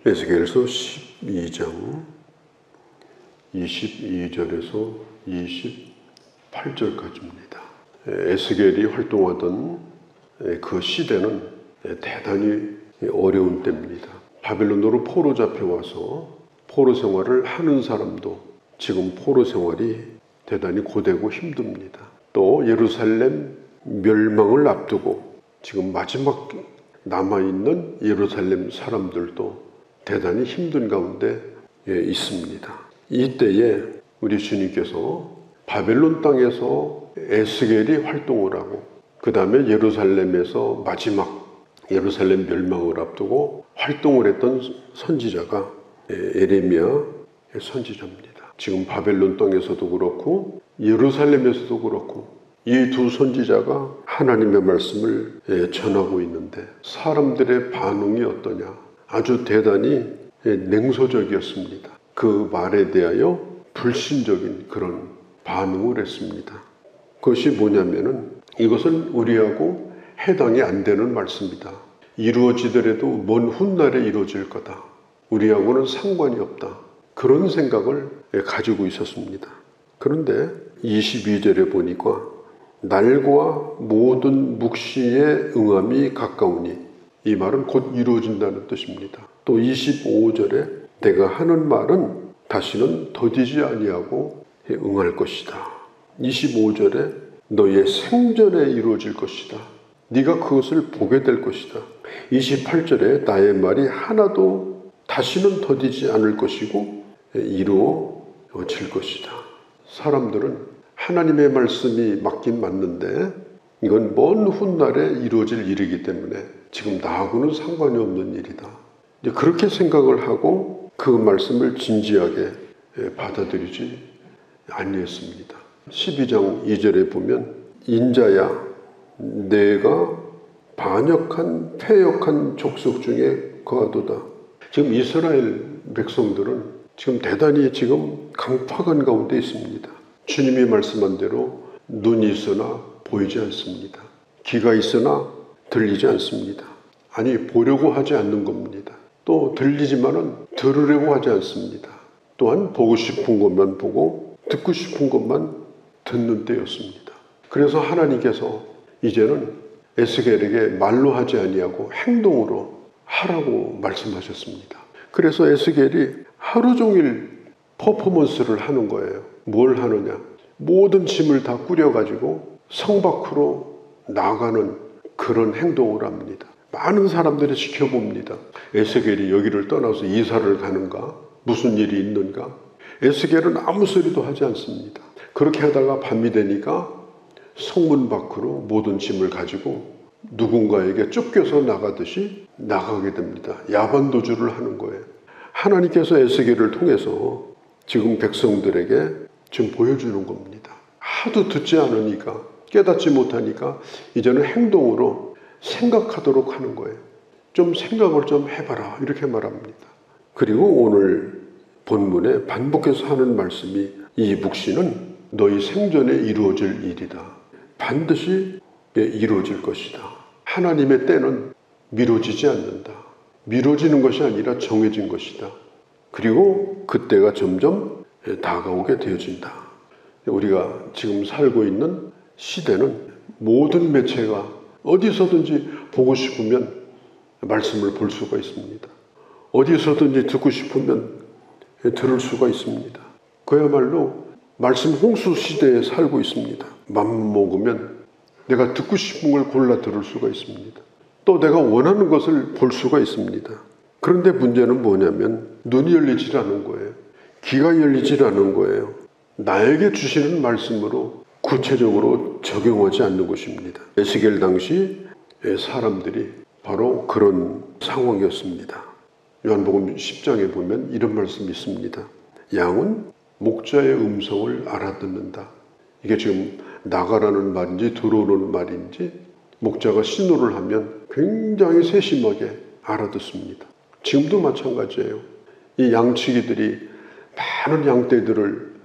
에스겔서 12장 22절에서 28절까지입니다. 에스겔이 활동하던 그 시대는 대단히 어려운 때입니다. 바벨론으로 포로 잡혀와서 포로 생활을 하는 사람도 지금 포로 생활이 대단히 고되고 힘듭니다. 또 예루살렘 멸망을 앞두고 지금 마지막 남아있는 예루살렘 사람들도 대단히 힘든 가운데 있습니다. 이때에 우리 주님께서 바벨론 땅에서 에스겔이 활동을 하고 그 다음에 예루살렘에서 마지막 예루살렘 멸망을 앞두고 활동을 했던 선지자가 에레미야 선지자입니다. 지금 바벨론 땅에서도 그렇고 예루살렘에서도 그렇고 이 두 선지자가 하나님의 말씀을 전하고 있는데 사람들의 반응이 어떠냐? 아주 대단히 냉소적이었습니다. 그 말에 대하여 불신적인 그런 반응을 했습니다. 그것이 뭐냐면은 이것은 우리하고 해당이 안 되는 말씀이다. 이루어지더라도 먼 훗날에 이루어질 거다. 우리하고는 상관이 없다. 그런 생각을 가지고 있었습니다. 그런데 22절에 보니까 날과 모든 묵시의 응함이 가까우니 이 말은 곧 이루어진다는 뜻입니다. 또 25절에 내가 하는 말은 다시는 더디지 아니하고 응할 것이다. 25절에 너의 생전에 이루어질 것이다. 네가 그것을 보게 될 것이다. 28절에 나의 말이 하나도 다시는 더디지 않을 것이고 이루어질 것이다. 사람들은 하나님의 말씀이 맞긴 맞는데 이건 먼 훗날에 이루어질 일이기 때문에 지금 나하고는 상관이 없는 일이다. 그렇게 생각을 하고 그 말씀을 진지하게 받아들이지 아니했습니다. 12장 2절에 보면 인자야 내가 반역한 패역한 족속 중에 거하도다. 지금 이스라엘 백성들은 지금 대단히 지금 강팍한 가운데 있습니다. 주님이 말씀한 대로 눈이 있으나 보이지 않습니다. 귀가 있으나 들리지 않습니다. 아니 보려고 하지 않는 겁니다. 또 들리지만은 들으려고 하지 않습니다. 또한 보고 싶은 것만 보고 듣고 싶은 것만 듣는 때였습니다. 그래서 하나님께서 이제는 에스겔에게 말로 하지 아니하고 행동으로 하라고 말씀하셨습니다. 그래서 에스겔이 하루 종일 퍼포먼스를 하는 거예요. 뭘 하느냐? 모든 짐을 다 꾸려가지고 성 밖으로 나가는 그런 행동을 합니다. 많은 사람들이 지켜봅니다. 에스겔이 여기를 떠나서 이사를 가는가? 무슨 일이 있는가? 에스겔은 아무 소리도 하지 않습니다. 그렇게 하다가 밤이 되니까 성문 밖으로 모든 짐을 가지고 누군가에게 쫓겨서 나가듯이 나가게 됩니다. 야반도주를 하는 거예요. 하나님께서 에스겔을 통해서 지금 백성들에게 지금 보여주는 겁니다. 하도 듣지 않으니까 깨닫지 못하니까 이제는 행동으로 생각하도록 하는 거예요. 좀 생각을 좀 해봐라 이렇게 말합니다. 그리고 오늘 본문에 반복해서 하는 말씀이 이 묵시는 너희 생전에 이루어질 일이다. 반드시 이루어질 것이다. 하나님의 때는 미뤄지지 않는다. 미뤄지는 것이 아니라 정해진 것이다. 그리고 그때가 점점 다가오게 되어진다. 우리가 지금 살고 있는 시대는 모든 매체가 어디서든지 보고 싶으면 말씀을 볼 수가 있습니다. 어디서든지 듣고 싶으면 들을 수가 있습니다. 그야말로 말씀 홍수 시대에 살고 있습니다. 맘 먹으면 내가 듣고 싶은 걸 골라 들을 수가 있습니다. 또 내가 원하는 것을 볼 수가 있습니다. 그런데 문제는 뭐냐면 눈이 열리질 않은 거예요. 귀가 열리질 않은 거예요. 나에게 주시는 말씀으로 구체적으로 적용하지 않는 것입니다. 에스겔 당시 사람들이 바로 그런 상황이었습니다. 요한복음 10장에 보면 이런 말씀이 있습니다. 양은 목자의 음성을 알아듣는다. 이게 지금 나가라는 말인지 들어오는 말인지 목자가 신호를 하면 굉장히 세심하게 알아듣습니다. 지금도 마찬가지예요. 이 양치기들이 많은 양떼들을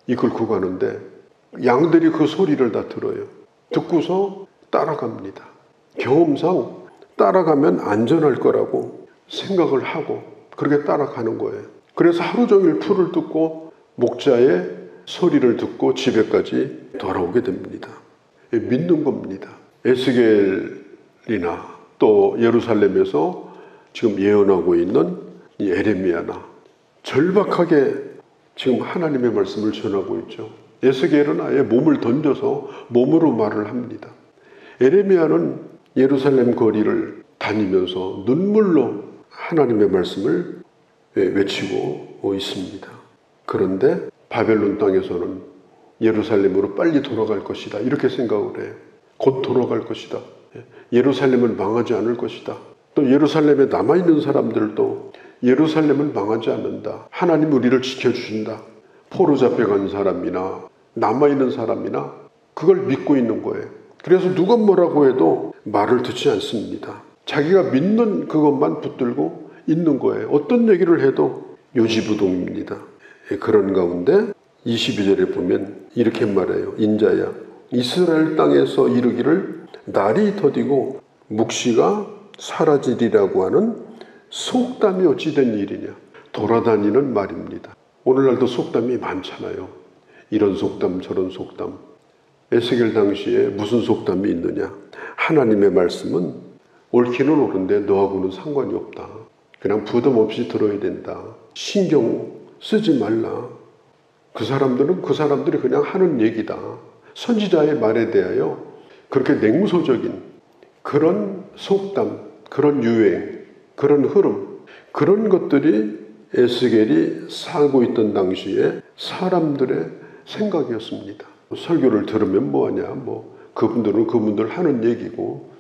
이끌고 가는데 양들이 그 소리를 다 들어요. 듣고서 따라갑니다. 경험상 따라가면 안전할 거라고 생각을 하고 그렇게 따라가는 거예요. 그래서 하루 종일 풀을 뜯고 목자의 소리를 듣고 집에까지 돌아오게 됩니다. 믿는 겁니다. 에스겔이나 또 예루살렘에서 지금 예언하고 있는 이 에레미야나 절박하게 지금 하나님의 말씀을 전하고 있죠. 에스겔은 아예 몸을 던져서 몸으로 말을 합니다. 에레미야는 예루살렘 거리를 다니면서 눈물로 하나님의 말씀을 외치고 있습니다. 그런데 바벨론 땅에서는 예루살렘으로 빨리 돌아갈 것이다 이렇게 생각을 해요. 곧 돌아갈 것이다. 예루살렘은 망하지 않을 것이다. 또 예루살렘에 남아있는 사람들도 예루살렘은 망하지 않는다. 하나님 우리를 지켜주신다. 포로 잡혀간 사람이나 남아있는 사람이나 그걸 믿고 있는 거예요. 그래서 누가 뭐라고 해도 말을 듣지 않습니다. 자기가 믿는 그것만 붙들고 있는 거예요. 어떤 얘기를 해도 요지부동입니다. 그런 가운데 22절에 보면 이렇게 말해요. 인자야 이스라엘 땅에서 이르기를 날이 더디고 묵시가 사라지리라고 하는 속담이 어찌 된 일이냐. 돌아다니는 말입니다. 오늘날도 속담이 많잖아요. 이런 속담 저런 속담. 에스겔 당시에 무슨 속담이 있느냐. 하나님의 말씀은 옳기는 옳은데 너하고는 상관이 없다. 그냥 부담 없이 들어야 된다. 신경 쓰지 말라. 그 사람들이 그냥 하는 얘기다. 선지자의 말에 대하여 그렇게 냉소적인 그런 속담, 그런 유행, 그런 흐름, 그런 것들이 에스겔이 살고 있던 당시에 사람들의 생각이었습니다. 설교를 들으면 뭐하냐, 그분들은 그분들 하는 얘기고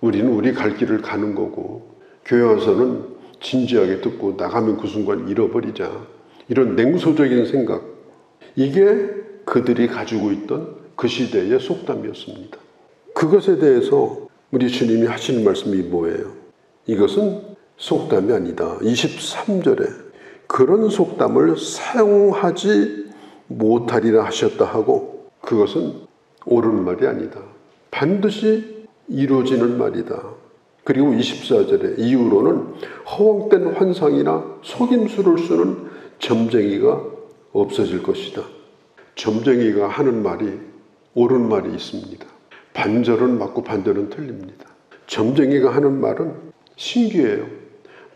우리는 우리 갈 길을 가는 거고 교회 와서는 진지하게 듣고 나가면 그 순간 잃어버리자. 이런 냉소적인 생각, 이게 그들이 가지고 있던 그 시대의 속담이었습니다. 그것에 대해서 우리 주님이 하시는 말씀이 뭐예요? 이것은 속담이 아니다. 23절에 그런 속담을 사용하지 못하리라 하셨다 하고 그것은 옳은 말이 아니다. 반드시 이루어지는 말이다. 그리고 24절에 이후로는 허황된 환상이나 속임수를 쓰는 점쟁이가 없어질 것이다. 점쟁이가 하는 말이 옳은 말이 있습니다. 반절은 맞고 반절은 틀립니다. 점쟁이가 하는 말은 신기해요.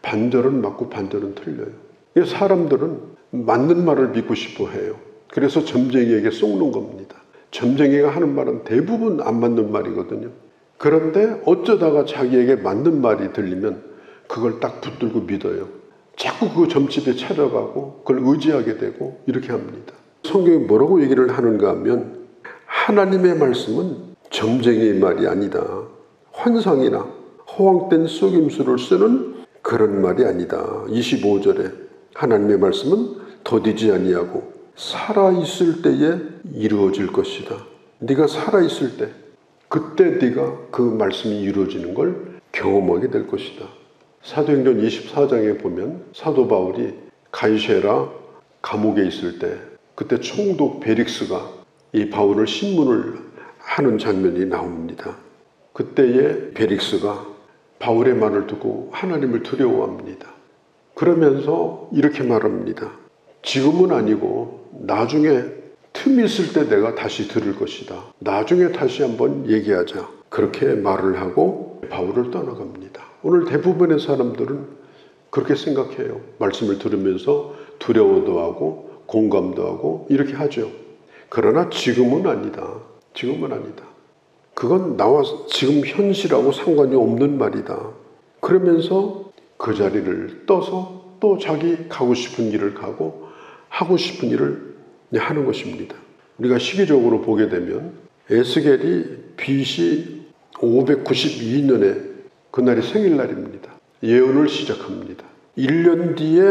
반절은 맞고 반절은 틀려요. 사람들은 맞는 말을 믿고 싶어 해요. 그래서 점쟁이에게 속는 겁니다. 점쟁이가 하는 말은 대부분 안 맞는 말이거든요. 그런데 어쩌다가 자기에게 맞는 말이 들리면 그걸 딱 붙들고 믿어요. 자꾸 그 점집에 찾아가고 그걸 의지하게 되고 이렇게 합니다. 성경이 뭐라고 얘기를 하는가 하면 하나님의 말씀은 점쟁이의 말이 아니다. 환상이나 허황된 속임수를 쓰는 그런 말이 아니다. 25절에 하나님의 말씀은 더디지 아니하고 살아있을 때에 이루어질 것이다. 네가 살아있을 때 그때 네가 그 말씀이 이루어지는 걸 경험하게 될 것이다. 사도행전 24장에 보면 사도 바울이 가이사랴 감옥에 있을 때 그때 총독 벨릭스가 이 바울을 신문을 하는 장면이 나옵니다. 그때에 벨릭스가 바울의 말을 듣고 하나님을 두려워합니다. 그러면서 이렇게 말합니다. 지금은 아니고 나중에 틈이 있을 때 내가 다시 들을 것이다. 나중에 다시 한번 얘기하자. 그렇게 말을 하고 바울을 떠나갑니다. 오늘 대부분의 사람들은 그렇게 생각해요. 말씀을 들으면서 두려워도 하고 공감도 하고 이렇게 하죠. 그러나 지금은 아니다. 지금은 아니다. 그건 나와 지금 현실하고 상관이 없는 말이다. 그러면서 그 자리를 떠서 또 자기 가고 싶은 길을 가고 하고 싶은 일을 하는 것입니다. 우리가 시기적으로 보게 되면 에스겔이 BC 592년에 그날이 생일날입니다. 예언을 시작합니다. 1년 뒤에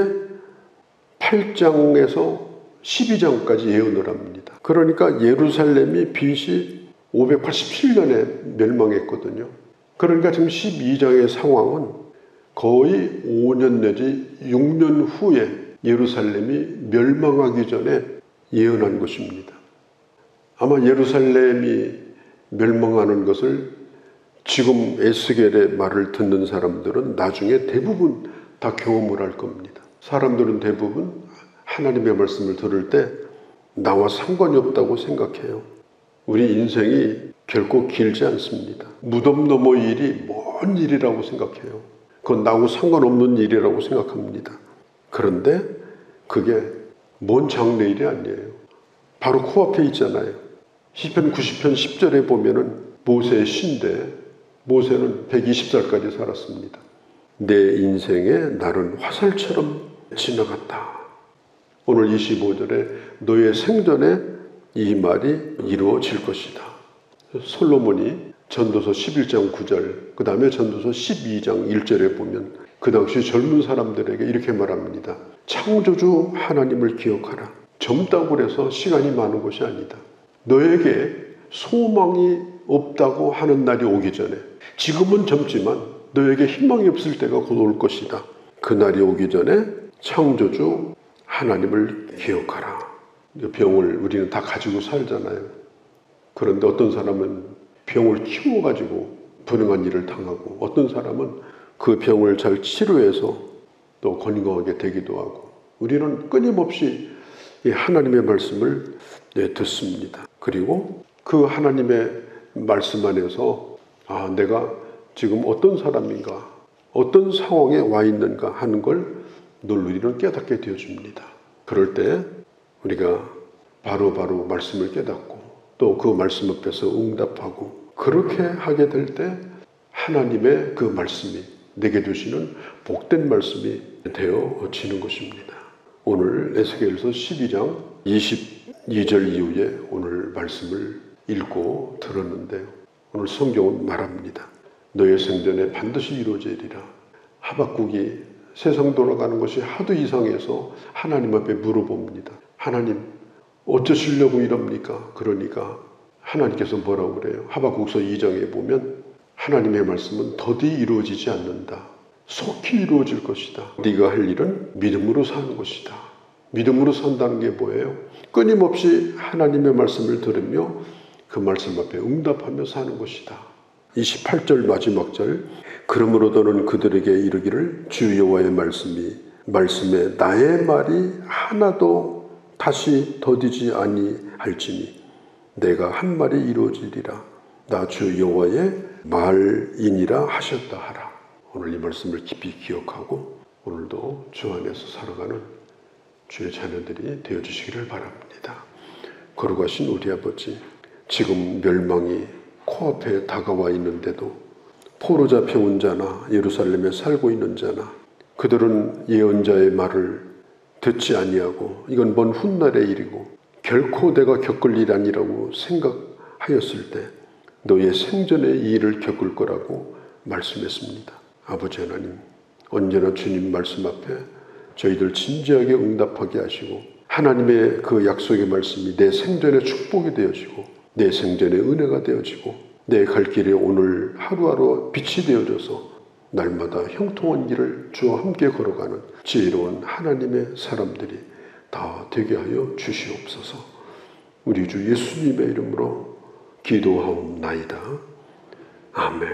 8장에서 12장까지 예언을 합니다. 그러니까 예루살렘이 BC 587년에 멸망했거든요. 그러니까 지금 12장의 상황은 거의 5년 내지 6년 후에 예루살렘이 멸망하기 전에 예언한 것입니다. 아마 예루살렘이 멸망하는 것을 지금 에스겔의 말을 듣는 사람들은 나중에 대부분 다 경험을 할 겁니다. 사람들은 대부분 하나님의 말씀을 들을 때 나와 상관이 없다고 생각해요. 우리 인생이 결코 길지 않습니다. 무덤 너머 일이 먼 일이라고 생각해요. 그건 나하고 상관없는 일이라고 생각합니다. 그런데 그게 먼 장래일이 아니에요. 바로 코앞에 있잖아요. 시편 90편 10절에 보면은 모세의 시인데 모세는 120살까지 살았습니다. 내 인생의 날은 화살처럼 지나갔다. 오늘 25절에 너의 생전에 이 말이 이루어질 것이다. 솔로몬이 전도서 11장 9절, 그 다음에 전도서 12장 1절에 보면 그 당시 젊은 사람들에게 이렇게 말합니다. 창조주 하나님을 기억하라. 젊다고 해서 시간이 많은 것이 아니다. 너에게 소망이 없다고 하는 날이 오기 전에, 지금은 젊지만 너에게 희망이 없을 때가 곧 올 것이다. 그 날이 오기 전에 창조주 하나님을 기억하라. 병을 우리는 다 가지고 살잖아요. 그런데 어떤 사람은 병을 키워가지고 불행한 일을 당하고, 어떤 사람은 그 병을 잘 치료해서 또 건강하게 되기도 하고, 우리는 끊임없이 이 하나님의 말씀을 듣습니다. 그리고 그 하나님의 말씀 안에서 내가 지금 어떤 사람인가, 어떤 상황에 와 있는가 하는 걸 늘 우리는 깨닫게 되어줍니다. 그럴 때 우리가 바로바로 말씀을 깨닫고 또 그 말씀 앞에서 응답하고, 그렇게 하게 될 때 하나님의 그 말씀이 내게 주시는 복된 말씀이 되어지는 것입니다. 오늘 에스겔서 12장 22절 이후에 오늘 말씀을 읽고 들었는데요. 오늘 성경은 말합니다. 너의 생전에 반드시 이루어지리라. 하박국이 세상 돌아가는 것이 하도 이상해서 하나님 앞에 물어봅니다. 하나님, 어쩌시려고 이럽니까? 그러니까 하나님께서 뭐라고 그래요? 하박국서 2장에 보면 하나님의 말씀은 더디 이루어지지 않는다. 속히 이루어질 것이다. 네가 할 일은 믿음으로 사는 것이다. 믿음으로 산다는 게 뭐예요? 끊임없이 하나님의 말씀을 들으며 그 말씀 앞에 응답하며 사는 것이다. 28절 마지막 절, 그러므로 너는 그들에게 이르기를 주 여호와의 말씀에 나의 말이 하나도 다시 더디지 아니할지니 내가 한 말이 이루어지리라. 나 주 여호와의 말이니라 하셨다 하라. 오늘 이 말씀을 깊이 기억하고 오늘도 주 안에서 살아가는 주의 자녀들이 되어주시기를 바랍니다. 거룩하신 우리 아버지, 지금 멸망이 코앞에 다가와 있는데도 포로 잡혀온 자나 예루살렘에 살고 있는 자나 그들은 예언자의 말을 듣지 아니하고 이건 먼 훗날의 일이고 결코 내가 겪을 일 아니라고 생각하였을 때 너의 생전에 이 일을 겪을 거라고 말씀했습니다. 아버지 하나님, 언제나 주님 말씀 앞에 저희들 진지하게 응답하게 하시고 하나님의 그 약속의 말씀이 내 생전에 축복이 되어지고 내 생전에 은혜가 되어지고 내 갈 길에 오늘 하루하루 빛이 되어져서 날마다 형통한 길을 주와 함께 걸어가는 지혜로운 하나님의 사람들이 다 되게 하여 주시옵소서. 우리 주 예수님의 이름으로 기도하옵나이다. 아멘.